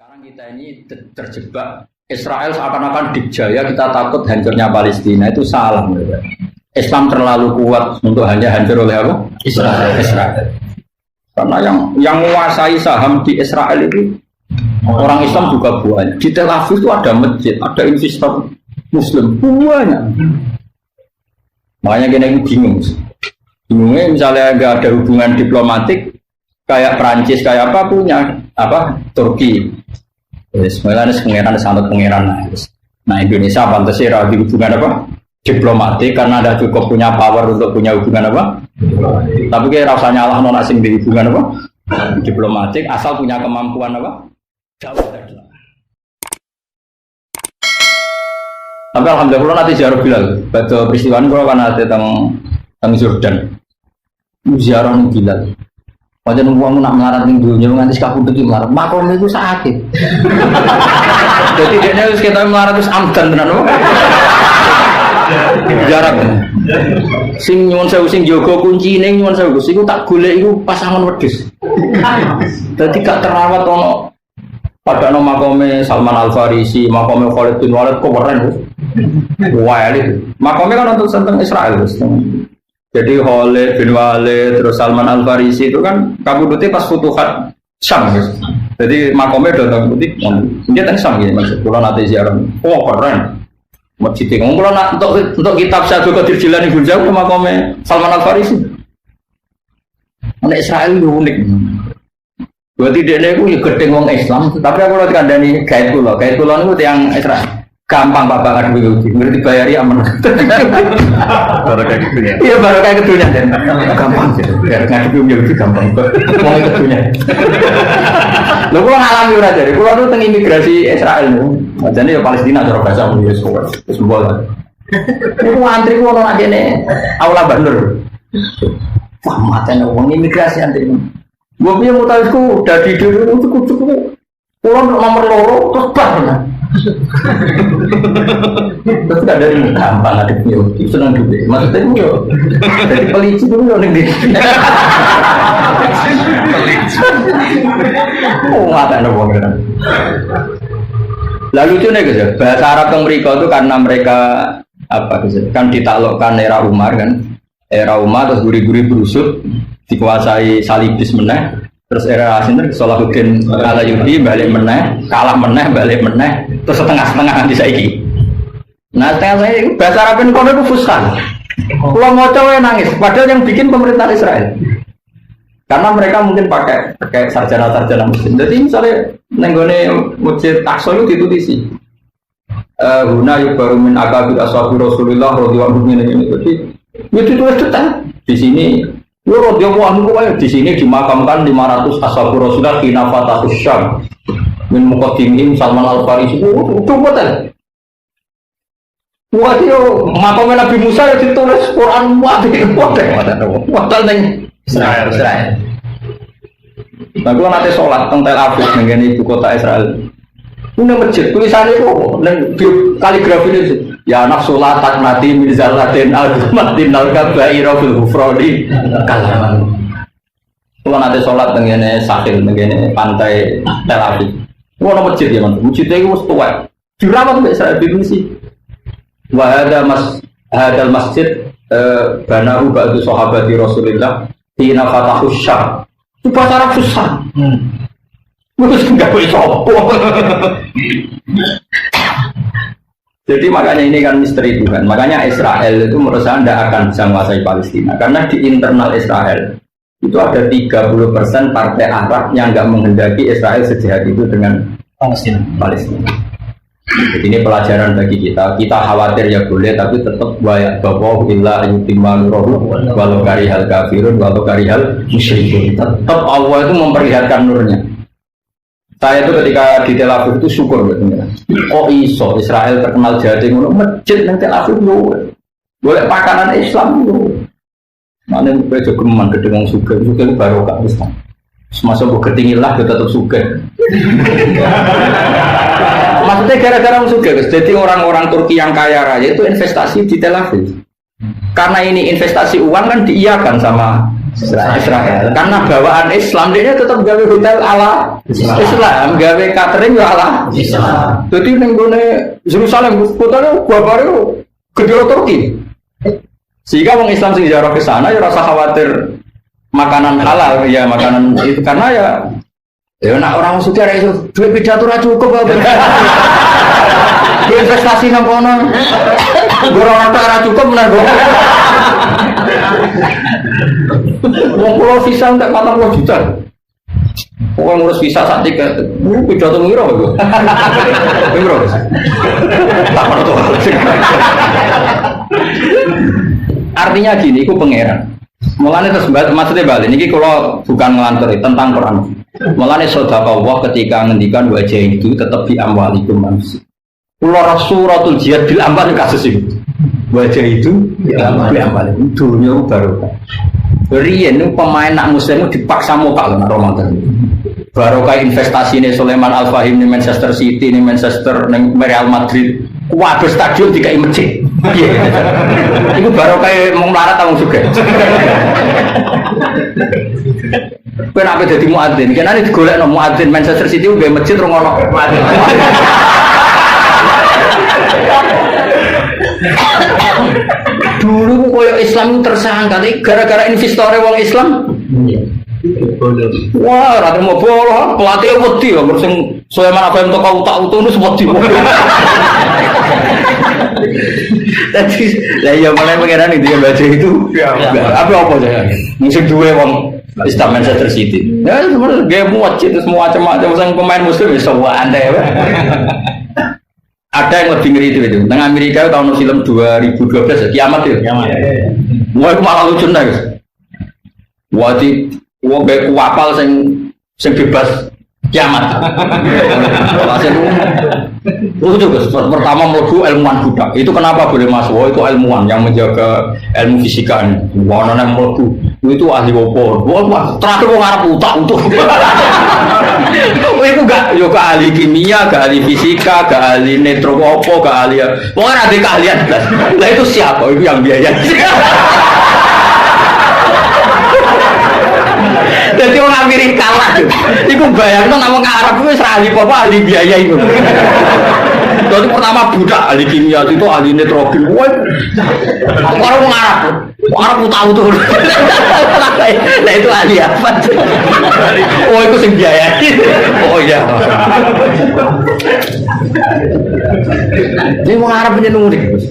Sekarang kita ini terjebak Israel seakan-akan dikjaya, kita takut hancurnya Palestina. Itu salah. Islam terlalu kuat untuk hanya hancur oleh apa? Israel. Karena yang menguasai saham di Israel itu orang Islam juga banyak. Di Tel Aviv itu ada masjid, ada investor Muslim banyak. Makanya kita ini bingung. Bingungnya misalnya nggak ada hubungan diplomatik kayak Perancis, kayak apa punya apa Turki. Sebenarnya pengiran sangat pengiran. Nah Indonesia pantasnya ada hubungan apa diplomatik karena ada cukup punya power untuk punya hubungan apa. Tapi kayak rasanya Allah non asing di hubungan apa diplomatik asal punya kemampuan apa. Tapi alhamdulillah nanti ziarah Bilal. Pada peristiwa ini kalau kan ada tentang Jordan, ziarah Bilal. Macam uang nak melarat ning dunia nganti kabudut iki melarat. Makom itu sakit. Jadi dia harus kita melarat terus amdan tenan. Jarak. Sing nyuwun sewu sing jaga kuncine nyuwun sewu iku tak golek iku pasangan wedhus. Dadi gak terawat ono pada no makome Salman Al Farisi, makome Khalid bin Walid kok keren. Wah, itu. Makome kan untuk tentang Israel terus. Jadi Khalid bin Walid terus Salman Al Farisi itu kan kabudutnya pas Futuhat Syam guys. Jadi makomnya udah kabudut dia tadi Syam gitu maksud pulau nanti ziarah. Oh keren. Masjid itu kalau nak untuk kitab Syahdu Qadir Jilani Gunjau ke makomnya Salman Al Farisi. Anak Israel itu unik. Berarti dia itu gedeng wong Islam, tapi aku lihat kandani guide pulau itu yang Israel. Gampang Pak Bakar dulu, ngerti bayari aman. Baru kayak gitunya. Iya baru kayak gitunya dan gampang sih. Biar ngadepi lebih gampang. Mau gitunya. Lo pulang alami udah jadi. Pulang tuh tentang imigrasi Israel nih. Jadi ya Palestina cara bahasa mulai semua. Ini antri gua nol aja nih. Aula Bandar. Wah matanya uang imigrasi antri. Gua punya mutalisku dari dulu cukup. Pulang nomor loro terus bar. Terus gak dari gampang ada video, senang juga. Maksudnya itu, dari pelicin itu yang di. Oh nggak ada bohong kan. Lalu itu nih guys, bahasa Arab yang mereka itu karena mereka apa guys, kan ditaklukkan era Umar kan, era Umar terus guri-guri berusut, dikuasai Salibis meneh. Terus era Sinter Salahuddin Alayubi balik meneh, kalah meneh, balik meneh, terus setengah-setengah nanti saiki. Nah, setengah saya bahasa Arabin kono itu fuskan. Kalau mau cewek nangis, padahal yang bikin pemerintah Israel. Karena mereka mungkin pakai sarjana-sarjana muslim. Jadi misalnya nenggone masjid Aqsa itu ditutisi. Huna yubaru min akabir ashabi Rasulullah radhiyallahu anhu ini. Jadi itu tulis detail di sini. Loro dia wahmu kok di sini dimakamkan 500 ashabur Rasulullah di Nafatatus Syam. Min muqaddimihim Salman Al Farisi. Itu betul. Wah dia makam Nabi Musa yang ditulis Quran wadah neng Israel. Nah kalau nanti sholat teng Tel Aviv dengan ibu kota Israel. Ini masjid tulisannya itu dan kaligrafi itu ya nafsulah taknati mirzalatin al-matin al-kabaira fil hufrodi kalaman. Kalau nanti sholat dengan sakil dengan pantai Tel Aviv. Itu masjid ya mas, masjidnya itu tua. Dirawat sampai Israel sih. Wahada hadal masjid banahu ba'du sahabati Rasulillah hina fatahu Syam. Itu bahasa Arab susah. Terus enggak boleh sopo. Jadi makanya ini kan misteri Tuhan. Makanya Israel itu menurut saya tidak akan bisa menguasai Palestina. Karena di internal Israel itu ada 30% partai Arab yang enggak menghendaki Israel sejahat itu dengan Palestina. Jadi ini pelajaran bagi kita. Kita khawatir ya boleh, tapi tetap wayak bahwa illa yutimma nurahu walau karihal kafirun walau karihal musyrikun. Tetap Allah itu memperlihatkan nurnya. Saya itu ketika di Tel Aviv itu syukur betulnya. Oh iso Israel terkenal jadi ngono masjid nang Tel Aviv yo. Boleh pakanan Islam yo. Mane bejo geman gedhe wong sugih barokah Islam. Semasa mbok ketingilah yo tetep sugih. Maksudnya gara-gara wong sugih guys. Jadi orang-orang Turki yang kaya raya itu investasi di Tel Aviv. Karena ini investasi uang kan diiyakan sama Israel. Karena bawaan Islam dia tetap gawe hotel ala Islam, gawe catering ya ala Islam. Jadi ning gone Yerusalem kotane babare gede Turki. Sehingga orang Islam sing ziarah ke sana ya rasa khawatir makanan halal ya makanan itu karena ya nak orang suka itu duit pidato ra cukup apa. Duit investasi nang kono. Ora ora cukup menawa. Wong pulau visa enggak 40 juta. Pokoknya ngurus visa saat tiga, pidato miro itu. Miro. Tak perlu. Artinya gini, itu pangeran. Mulane terus maksudnya balik. Ini kalau bukan ngelantur tentang Quran. Mulane sedekah Allah ketika ngendikan wajah itu tetap di amwalikum manusia. Pulau Rasulatul Jihad bil amwal kasus itu. Wajah itu di amwalikum dunia baru. Riyen pemain nak muslim dipaksa muka loh Ramadan. Barokah investasi ini Sulaiman Al Fahim di Manchester City, di Manchester, di Real Madrid. Waduh stadion dikai masjid. Iku barokah mau melarat atau juga. Kowe nek dadi muadzin, kenane digolekno muadzin Manchester City uga masjid rong ono. Dulu koyo Islam tersangka, gara-gara investornya wong Islam. Wah, rada mau bola, pelatih wedi lho, sing Sulaiman apa yang toko utak-utuk itu wedi. Jadi, lah ya mulai pengenan dia baca itu. Apa aja? Musim dua wong Islam Manchester City. Ya sebenarnya dia muat terus semua macam-macam sang pemain muslim ya semua andai. Ada yang lebih ngeri itu. Teng Amerika tahun film 2012 kiamat itu. Wah itu malah lucu nih guys. Wajib wong kayak kuapal sing bebas kiamat. Lucu guys. Pertama mlebu ilmuwan budak. Itu kenapa boleh masuk? Oh itu ilmuwan yang menjaga ilmu fisika. Wah nana mlebu. Itu ahli opo. Wah terakhir wong Arab utak untuk. Itu gak ahli kimia, gak ahli fisika, gak ahli netro opo, gak ahli. Pokoknya ada keahlian. Lah itu siapa? Itu yang biaya. Jadi orang Amerika lah. Iku bayangno nama Arab itu ahli apa ahli biaya itu. Jadi pertama budak ahli kimia itu ahli nitrogen. Wah, orang Arab tahu tuh. Nah itu ahli apa? Oh itu sing biaya. Oh iya. Ini orang Arab punya nulis.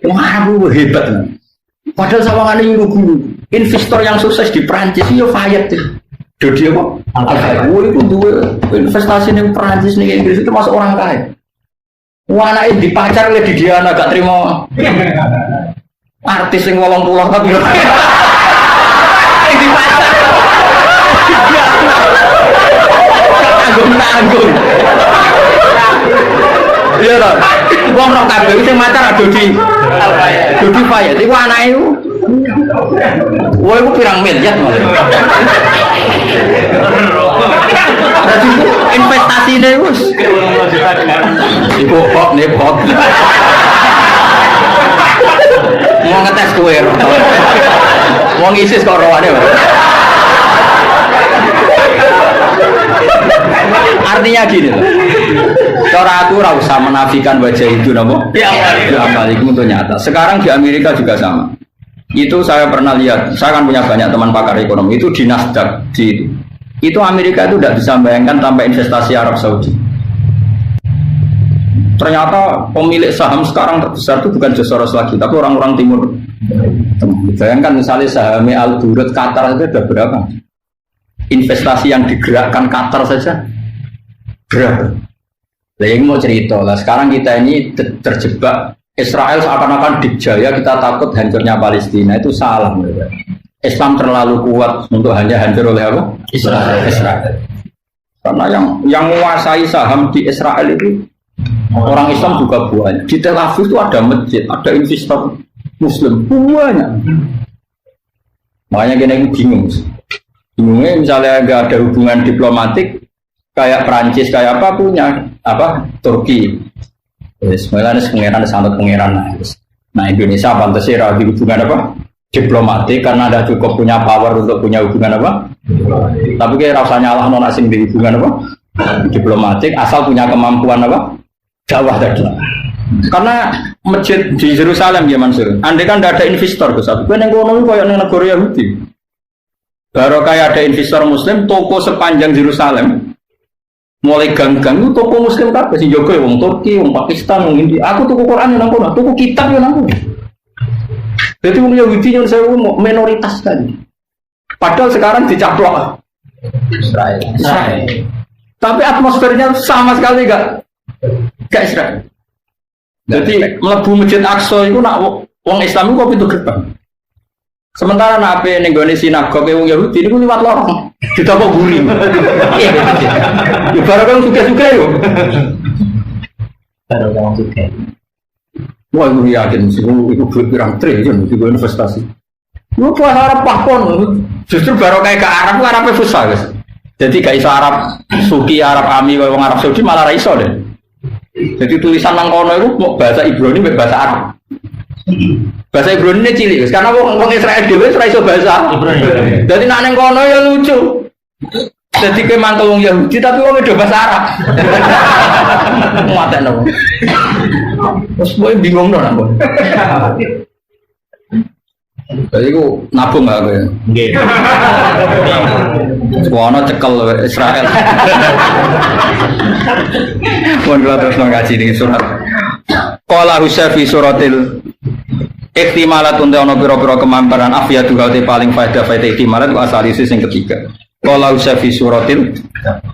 Orang Arab itu hebat. Padahal sawangan ini guru. Investor yang sukses di Prancis itu Fayet. Dodi apa? Oh itu dua investasi di Prancis nih Inggris itu masuk orang kaya. Wah anaknya dipacar oleh Didiana gak terima artis yang ngolong pulang tapi dipacar tanggung iya toh wong nok kabeh sing macar Dodi Fayet iku anake wah iku pirang miliar jadi investasi ini us ibu kok nih kok mau ngetes kue mau ngisis kok rawannya artinya gini loh cara aku gak usah menafikan wajah itu nopo ya amalikum itu nyata sekarang di Amerika juga sama itu saya pernah lihat saya kan punya banyak teman pakar ekonomi itu di Nasdaq itu Amerika itu tidak bisa bayangkan tanpa investasi Arab Saudi. Ternyata pemilik saham sekarang terbesar itu bukan Soros lagi, tapi orang-orang timur. Bayangkan misalnya saham Al-Burud Qatar itu ada berapa? Investasi yang digerakkan Qatar saja berapa? Nah, yang mau cerita lah. Sekarang kita ini terjebak Israel seakan-akan dikjaya, kita takut hancurnya Palestina itu salah. Islam terlalu kuat untuk hanya hancur oleh apa? Israel. Karena yang menguasai saham di Israel itu orang Islam juga banyak. Di Tel Aviv itu ada masjid, ada investor Muslim banyak. Makanya kita ini bingung. Bingungnya misalnya nggak ada hubungan diplomatik kayak Prancis kayak apa punya apa Turki. Sebenarnya pengeran sangat pengeran. Nah Indonesia pantasnya ada hubungan apa? diplomatik karena Anda cukup punya power untuk punya hubungan apa? Tapi kayak rasanya Allah non asing di hubungan apa? Diplomatik asal punya kemampuan apa? Dakwah tadi. Karena masjid di Yerusalem ya Mansur. Andai kan tidak ada investor Gus, tapi kan yang kono kayak negara Yahudi. Baru kayak ada investor Muslim, toko sepanjang Yerusalem, mulai gang-gang itu toko Muslim kan, si Joko, wong Turki, wong Pakistan, wong India. Aku toko Quran yang nangkono, toko kitab yang nangkono. Jadi wong Yahudi yang saya minoritas tadi. Padahal sekarang dicaplok Israel. Tapi atmosfernya sama sekali gak Israel. Jadi melebu masjid Aqsa itu nak wong Islam itu kok pintu gerbang. Sementara nak ape ning gone sinagog wong Yahudi niku liwat lorong. Ditapa guri. Ya barang suka-suka yo. Barang suka. Wah, gue yakin sih, itu pirang triliun juga investasi. Lu tuh Arab pahpon, justru baru kayak ke Arab, Arabnya susah guys. Jadi gak iso Arab Suki, Arab Ami, orang Arab Saudi malah iso deh. Jadi tulisan nang kono itu bahasa Ibrani bahasa Arab. Bahasa Ibrani ini cilik guys, karena orang Israel dewe iso bahasa Ibrani. Jadi nak nang kono ya lucu. Jadi kayak mantel orang Yahudi tapi orang udah bahasa Arab. Muatan dong. Terus gue bingung dong aku. Jadi gue nabung gak gue? Nggak. Semuanya cekel Israel. Mohon kalau terus ngaji di surat. Qala Husyafi suratil iktimalat untuk ono piro-piro kemamparan afiyatu hati paling faedah iktimalat ku asal isi yang ketiga. Qala Husyafi suratil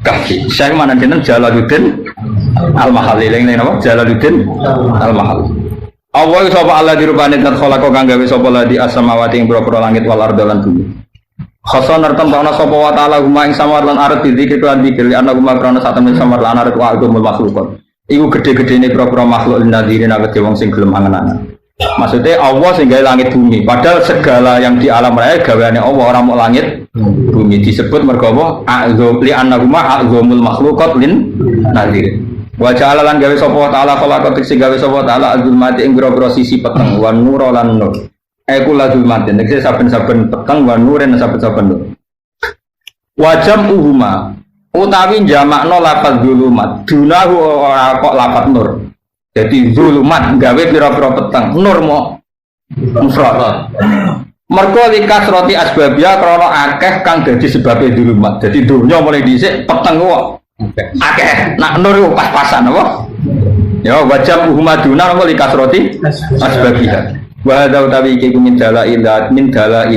kahfi. Syekh mana jeneng Jalaluddin Al-Mahalli leng napa? Jalaluddin Al-Mahalli. Allah sapa Allah dirupane dan khalaqa kang gawe sapa la di as-samawati ing boro-boro langit wal ardo lan bumi. Khasan nertem ana sapa wa ta'ala huma ing samar lan arep dizikir lan dikir ana huma krana satemene samar lan arep wa agumul makhlukon. Iku gede-gedene boro-boro makhluk nadirin awet wong sing gelem angen-angen. Maksudnya Allah sing gawe langit bumi. Padahal segala yang di alam raya gaweane Allah ora mau langit bumi disebut mergo apa? A'zum li annahuma a'zumul makhluqat lin nadirin. Wa ja'ala lan gawe sapa ta'ala khalaqat sing gawe sapa ta'ala azulmati ing boro-boro sisi peteng wa nur lan nur. Iku la zulmatin nek saben-saben peteng wa nuren saben-saben nur. Wa jam'uhuma utawi jamakno lafaz zulumat dunahu ora kok lafaz nur. Jadi zulumat gawe pira-pira peteng nur mo mufrad. Mergo likas roti asbabia krana akeh kang dadi sebabe zulumat. Jadi dunya mulai dhisik peteng kok akeh, nak nur pas-pasan apa? Ya wajab uhumaduna apa likasroti asbabiyah. Wa hadza utawi iki min dalail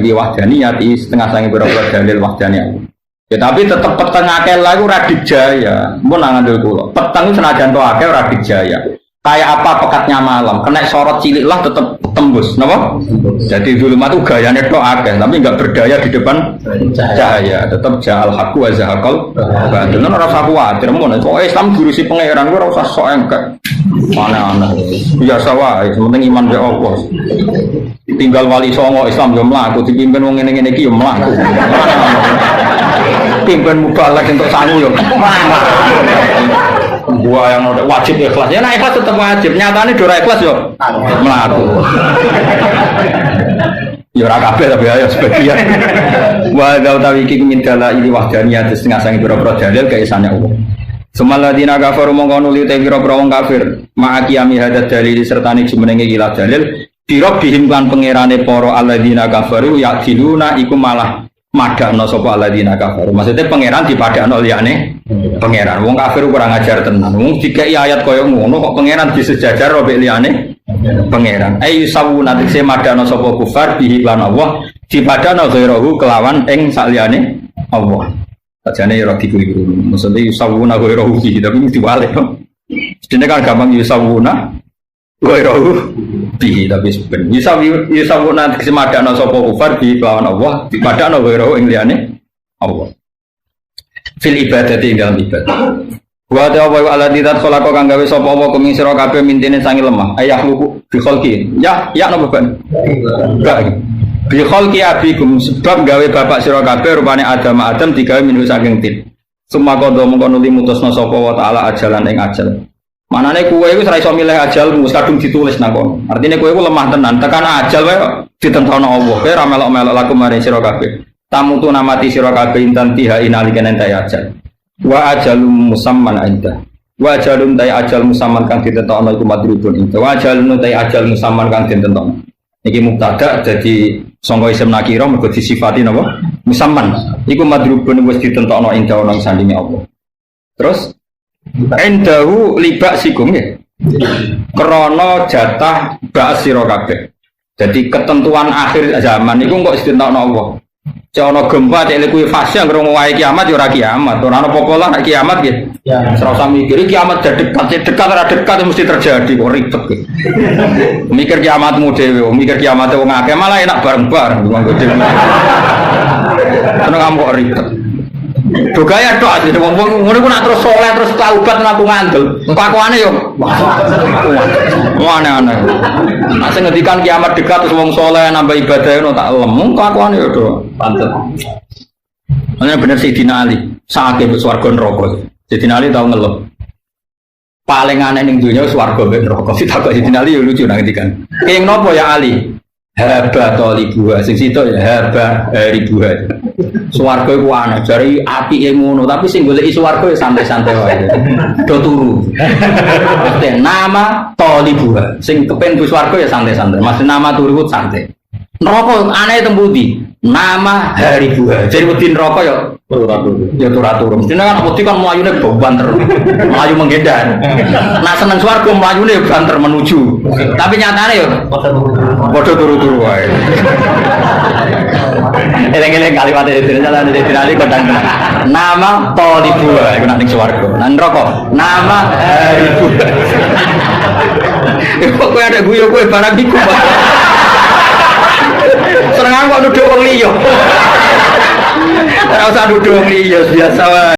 wahdaniyati setengah sange berapa dalil wahdaniyah. Ya tapi tetep peteng akeh lha iku ora dijaya. Mun nang ngandel kula. Peteng senajan to akeh ora dijaya. Kayak apa pekatnya malam, kena sorot cilik lah tetep tembus, napa? Jadi zulumat itu gayanya tok akeh, tapi enggak berdaya di depan cahaya. Tetap ja'al haqqu wa zahaqal batil. Ora usah kuwatir mun. Kok Islam diurusi pangeran ora usah sok engkek. Aneh-aneh. Biasa wae, penting iman be Allah. Tinggal wali songo Islam yo mlaku, dipimpin wong ngene-ngene iki yo mlaku. Pimpin mubalak entuk sangu yo. Gua yang wajib ikhlas, ya nah ikhlas tetap wajib. Nyatanya dora ikhlas yo melaku. Ya ora kabeh tapi ya sebagian. Wa utawi iki mindala ini wahdaniyah setengah sange pira-pira dalil keisane Allah. Semaladina kafaru mongko nuli te pira-pira wong kafir. Ma'akiyami hadat dalil sertane jumenenge ilah dalil. Dirobihim kan pangerane para alladzina kafaru ya'diluna iku malah madakno sapa alladzina kafaru. Maksudnya pangeran dipadakno liyane pangeran. Wong kafir kurang ajar tenan. Wong dikai ayat kaya ngono kok pangeran disejajar robek liyane pangeran. Ayu sawu nanti se madakno sapa kufar bihi lan Allah dipadakno ghairahu kelawan ing saliyane Allah. Sajane ora dikeliru. Maksudnya yusawuna ghairahu bihi tapi diwalik. Sedene kan gampang yusawuna ghairahu bihi tapi ben yusawuna nanti se madakno sapa kufar bihi kelawan Allah dipadakno ghairahu ing liyane Allah. Fil ibadati dalam ibadah. Wa ta'ala ala didat khalaqa kang gawe sapa apa kuming sira kabeh mintine sangi lemah. Ayah luku bi khalqi. Ya napa ban? Enggak. Bi khalqi abikum sebab gawe bapak sira kabeh rupane Adam digawe minhu saking tin. Summa qadha mongko nuli mutusna sapa wa ta'ala ajalan ing ajal. Manane kowe iku ora iso milih ajal wis kadung ditulis nang kono. Artine kowe iku lemah tenan. Tekan ajal wae ditentono Allah. Kowe ora melok-melok laku mari sira kabeh. Tamutu namati sira kabeh intan tiha inalikane entek ajal. Wa ajalum musamman inda. Wa ajalum tai ajal musamman kang ditentokno iku madrubun inda. Wa ajalun tai ajal musamman kang ditentokno. Iki mubtada dadi sangka isim nakira mergo disifati napa? Musamman. Iku madrubun wis ditentokno inda ana sandinge Allah. Terus endahu libak sikum ya krana jatah ba'as sira kabeh. Jadi ketentuan akhir zaman iku kok istintokno Allah. Cek ana gempa cek kuwi fase ngrungu wae kiamat ya ora kiamat. Ora ana apa-apa lah kiamat ya. Ora usah mikir kiamat dekat ora dekat mesti terjadi kok ribet kowe. Mikir kiamatmu dhewe, mikir kiamate wong akeh malah enak bareng-bareng wong dhewe. Ana kamu kok ribet. Dogaya tok asline wong ngono ku nak terus saleh terus taubat ngaku ngandel. Kelakuane yo aneh-aneh. Nek sing ngendikan kiamat dekat terus wong saleh nambah ibadah ngono tak lem. Kelakuane yo do pantes. Ana bener Sayyidina Ali, sakake mbek swarga neraka. Sayyidina Ali tau ngeluh. Paling aneh ning donya swarga mbek neraka. Sitak Sayyidina Ali yo lucu nang ngendikan. Ing napa ya Ali? Haba tolibuha, sing situ ya haba ribuha. Swarga iku aneh, jare apike ngono, tapi sing goleki swarga ya santai-santai wae. Do turu. Nama tolibuha, sing kepen bus swarga ya santai-santai. Maksud nama turu santai. Neraka aneh tembuti. Nama hari buah. Jadi wedi neraka ya turu-turu. Mesti kan wedi kan mlayune banter. Mlayu menggedar. Nah seneng swarga mlayune banter menuju. Tapi nyatane ya padha turu-turu wae. Eleng-eleng kalimat itu jalan di finali kodang. Nama tolibua iku nang ning swarga. Nang neraka nama hari buah. Kok kowe ada guyu kowe barang iku. Seneng kok nuduh wong liya. Ora usah nuduh wong liya biasa wae.